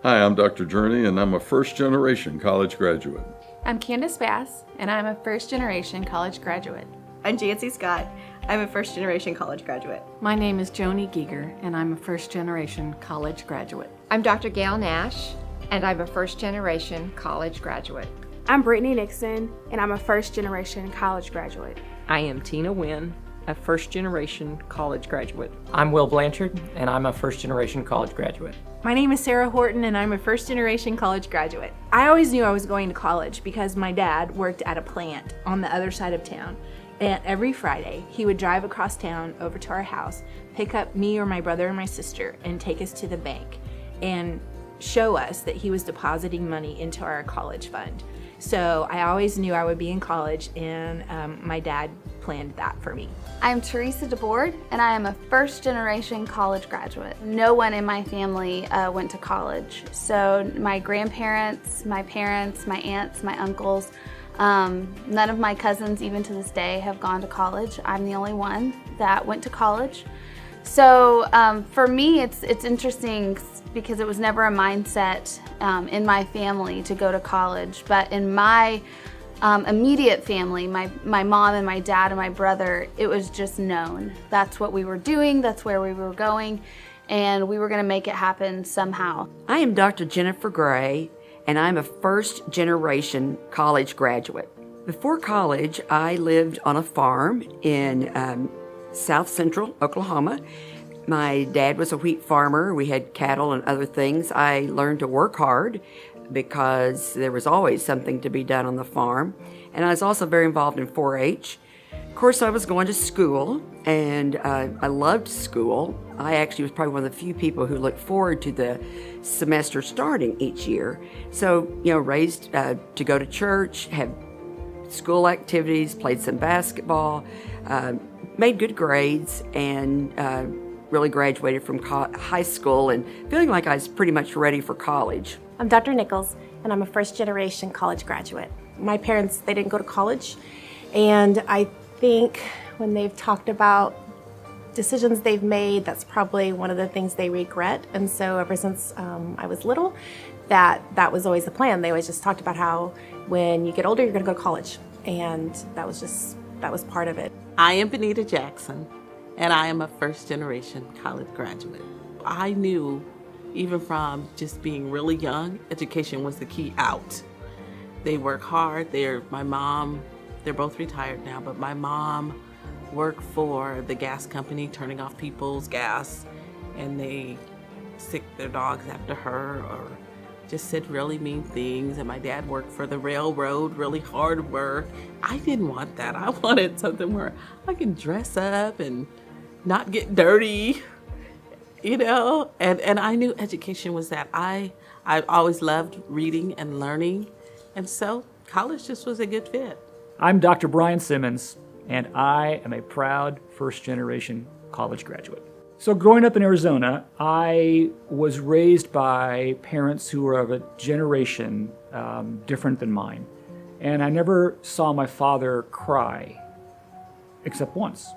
Hi, I'm Dr. Journey, and I'm a first-generation college graduate. I'm Candace Bass, and I'm a first-generation college graduate. I'm Jancy Scott. I'm a first-generation college graduate. My name is Joni Giger, and I'm a first-generation college graduate. I'm Dr. Gail Nash, and I'm a first-generation college graduate. I'm Brittany Nixon, and I'm a first-generation college graduate. I am Tina Wynn, a first-generation college graduate. I'm Will Blanchard, and I'm a first-generation college graduate. My name is Sarah Horton, and I'm a first-generation college graduate. I always knew I was going to college because my dad worked at a plant on the other side of town. And every Friday, he would drive across town over to our house, pick up me or my brother and my sister, and take us to the bank and show us that he was depositing money into our college fund. So I always knew I would be in college, and my dad planned that for me. I'm Teresa DeBoard, and I am a first-generation college graduate. No one in my family went to college. So my grandparents, my parents, my aunts, my uncles, none of my cousins, even to this day, have gone to college. I'm the only one that went to college. So for me, it's interesting because it was never a mindset in my family to go to college. But in my immediate family, my mom and my dad and my brother, it was just known. That's what we were doing, that's where we were going, and we were gonna make it happen somehow. I am Dr. Jennifer Gray, and I'm a first-generation college graduate. Before college, I lived on a farm in South Central Oklahoma. My dad was a wheat farmer. We had cattle and other things. I learned to work hard because there was always something to be done on the farm. And I was also very involved in 4-H. Of course, I was going to school, and I loved school. I actually was probably one of the few people who looked forward to the semester starting each year. So, raised to go to church, had school activities, played some basketball, made good grades, and really graduated from high school and feeling like I was pretty much ready for college. I'm Dr. Nichols, and I'm a first-generation college graduate. My parents, they didn't go to college, and I think when they've talked about decisions they've made, that's probably one of the things they regret. And so ever since I was little, that was always the plan. They always just talked about how when you get older, you're gonna go to college. And that was part of it. I am Benita Jackson, and I am a first-generation college graduate. I knew, even from just being really young, education was the key out. They work hard. They're both retired now, but my mom worked for the gas company, turning off people's gas, and they sick their dogs after her or just said really mean things. And my dad worked for the railroad, really hard work. I didn't want that. I wanted something where I can dress up and not get dirty, and I knew education was that. I always loved reading and learning, and so college just was a good fit. I'm Dr. Brian Simmons, and I am a proud first-generation college graduate. So growing up in Arizona, I was raised by parents who were of a generation different than mine. And I never saw my father cry, except once.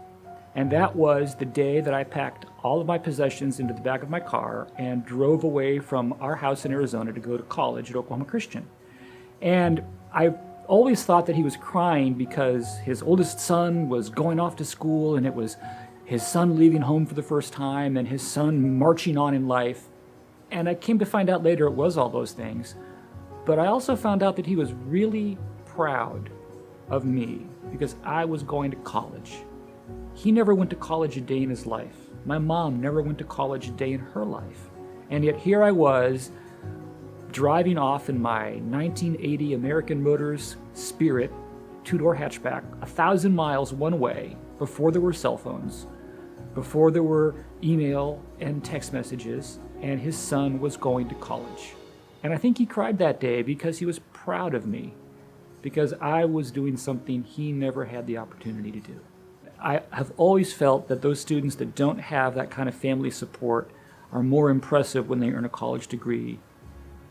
And that was the day that I packed all of my possessions into the back of my car and drove away from our house in Arizona to go to college at Oklahoma Christian. And I always thought that he was crying because his oldest son was going off to school, and it was his son leaving home for the first time and his son marching on in life. And I came to find out later it was all those things. But I also found out that he was really proud of me because I was going to college. He never went to college a day in his life. My mom never went to college a day in her life. And yet here I was, driving off in my 1980 American Motors Spirit two-door hatchback, 1,000 miles one way, before there were cell phones, before there were email and text messages, and his son was going to college. And I think he cried that day because he was proud of me, because I was doing something he never had the opportunity to do. I have always felt that those students that don't have that kind of family support are more impressive when they earn a college degree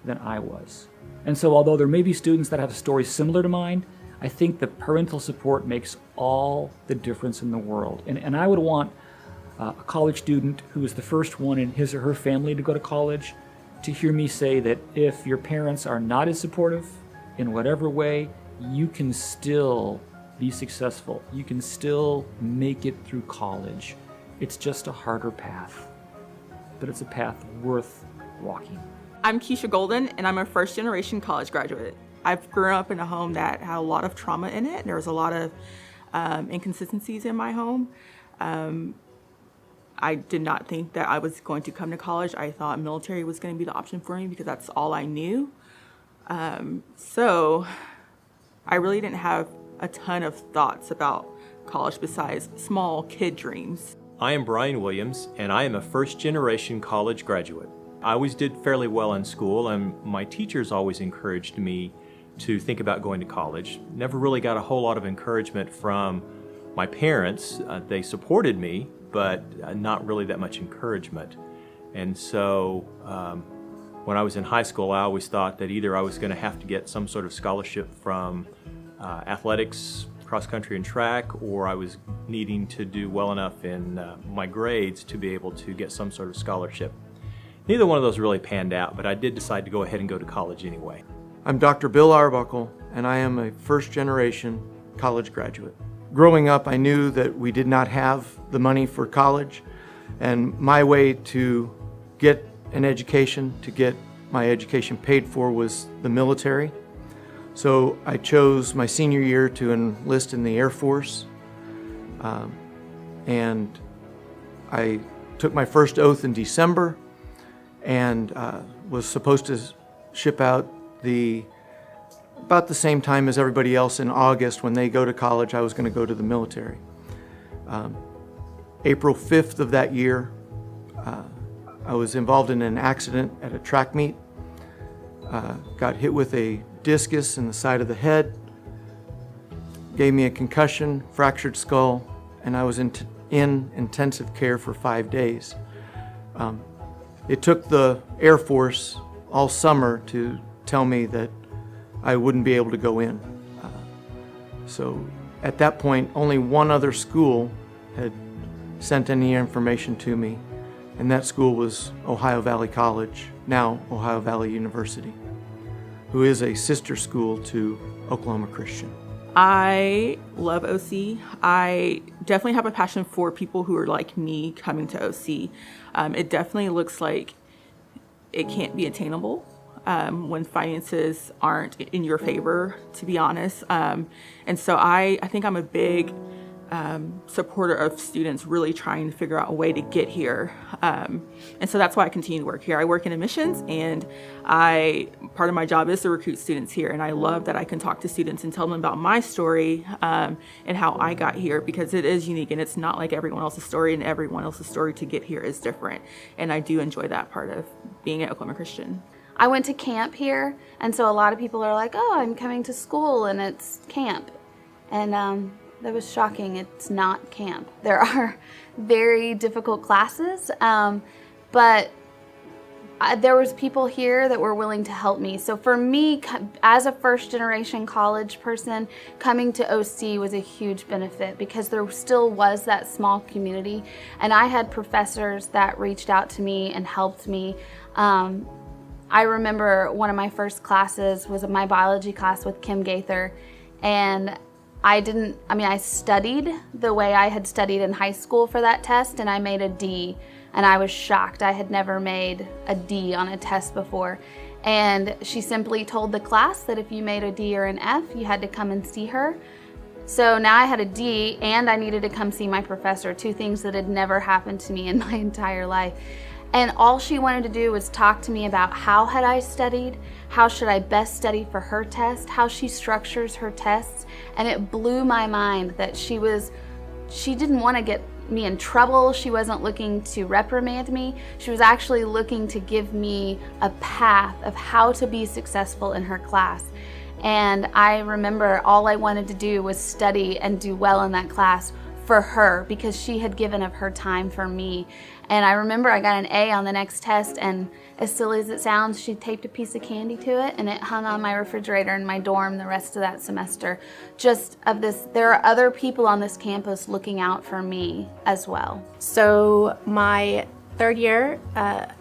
than I was. And so although there may be students that have stories similar to mine, I think the parental support makes all the difference in the world. And I would want a college student who is the first one in his or her family to go to college to hear me say that if your parents are not as supportive in whatever way, you can still be successful. You can still make it through college. It's just a harder path, but it's a path worth walking. I'm Keisha Golden, and I'm a first-generation college graduate. I've grown up in a home that had a lot of trauma in it. There was a lot of inconsistencies in my home. I did not think that I was going to come to college. I thought military was going to be the option for me because that's all I knew. So I really didn't have a ton of thoughts about college besides small kid dreams. I am Brian Williams, and I am a first-generation college graduate. I always did fairly well in school, and my teachers always encouraged me to think about going to college. Never really got a whole lot of encouragement from my parents. They supported me, but not really that much encouragement. And so when I was in high school, I always thought that either I was going to have to get some sort of scholarship from athletics, cross-country and track, or I was needing to do well enough in my grades to be able to get some sort of scholarship. Neither one of those really panned out, but I did decide to go ahead and go to college anyway. I'm Dr. Bill Arbuckle, and I am a first-generation college graduate. Growing up, I knew that we did not have the money for college, and my way to get an education, to get my education paid for, was the military. So I chose my senior year to enlist in the Air Force, and I took my first oath in December and was supposed to ship out about the same time as everybody else in August. When they go to college, I was going to go to the military. April 5th of that year, I was involved in an accident at a track meet. Got hit with a discus in the side of the head, gave me a concussion, fractured skull, and I was in intensive care for 5 days. It took the Air Force all summer to tell me that I wouldn't be able to go in. So at that point, only one other school had sent any information to me, and that school was Ohio Valley College, now Ohio Valley University, who is a sister school to Oklahoma Christian. I love OC. I definitely have a passion for people who are like me coming to OC. It definitely looks like it can't be attainable when finances aren't in your favor, to be honest. And so I think I'm a big supporter of students really trying to figure out a way to get here. And so that's why I continue to work here. I work in admissions, and part of my job is to recruit students here. And I love that I can talk to students and tell them about my story and how I got here, because it is unique and it's not like everyone else's story, and everyone else's story to get here is different. And I do enjoy that part of being at Oklahoma Christian. I went to camp here, and so a lot of people are like, oh, I'm coming to school and it's camp. And that was shocking. It's not camp. There are very difficult classes, but there was people here that were willing to help me. So for me, as a first-generation college person, coming to OC was a huge benefit because there still was that small community, and I had professors that reached out to me and helped me. I remember one of my first classes was my biology class with Kim Gaither, and I studied the way I had studied in high school for that test, and I made a D, and I was shocked. I had never made a D on a test before. And she simply told the class that if you made a D or an F, you had to come and see her. So now I had a D, and I needed to come see my professor, two things that had never happened to me in my entire life. And all she wanted to do was talk to me about how had I studied, how should I best study for her test, how she structures her tests. And it blew my mind that she didn't want to get me in trouble. She wasn't looking to reprimand me. She was actually looking to give me a path of how to be successful in her class. And I remember all I wanted to do was study and do well in that class for her, because she had given of her time for me. And I remember I got an A on the next test, and as silly as it sounds, she taped a piece of candy to it, and it hung on my refrigerator in my dorm the rest of that semester. There are other people on this campus looking out for me as well. So my third year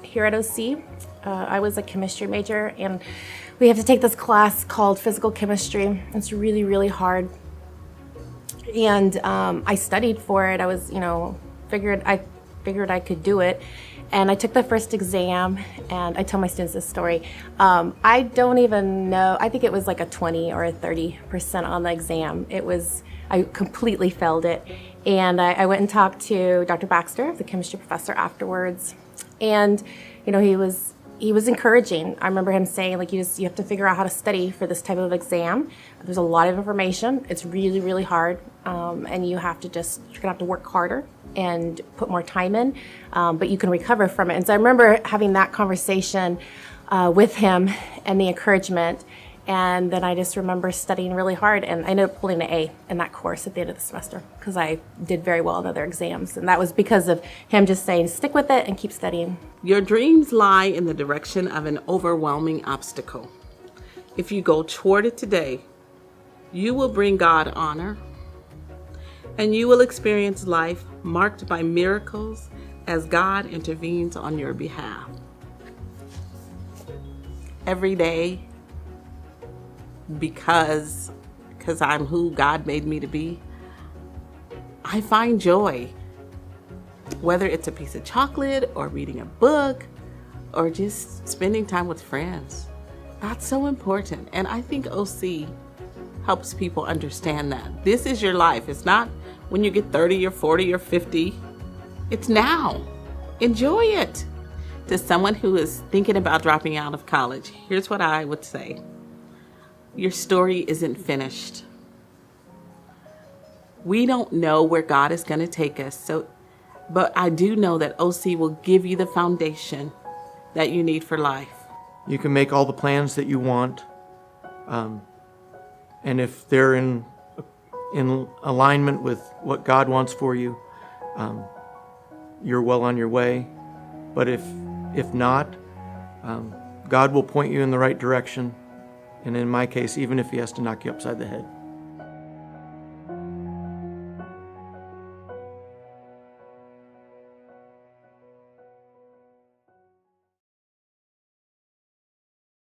here at OC, I was a chemistry major, and we have to take this class called physical chemistry. It's really, really hard. And I studied for it. I was, figured I could do it. And I took the first exam, and I tell my students this story. I don't even know, I think it was like a 20 or a 30% on the exam. I completely failed it. And I went and talked to Dr. Baxter, the chemistry professor, afterwards. And, he was encouraging. I remember him saying, like, you have to figure out how to study for this type of exam. There's a lot of information. It's really, really hard. And you're gonna have to work harder and put more time in, but you can recover from it. And so I remember having that conversation with him and the encouragement. And then I just remember studying really hard, and I ended up pulling an A in that course at the end of the semester because I did very well in other exams. And that was because of him just saying, stick with it and keep studying. Your dreams lie in the direction of an overwhelming obstacle. If you go toward it today, you will bring God honor, and you will experience life marked by miracles as God intervenes on your behalf. Every day, because I'm who God made me to be, I find joy. Whether it's a piece of chocolate or reading a book or just spending time with friends. That's so important. And I think OC helps people understand that. This is your life. It's not when you get 30 or 40 or 50. It's now. Enjoy it. To someone who is thinking about dropping out of college, here's what I would say. Your story isn't finished. We don't know where God is going to take us, but I do know that OC will give you the foundation that you need for life. You can make all the plans that you want, and if they're in alignment with what God wants for you, you're well on your way. But if not, God will point you in the right direction. And in my case, even if he has to knock you upside the head.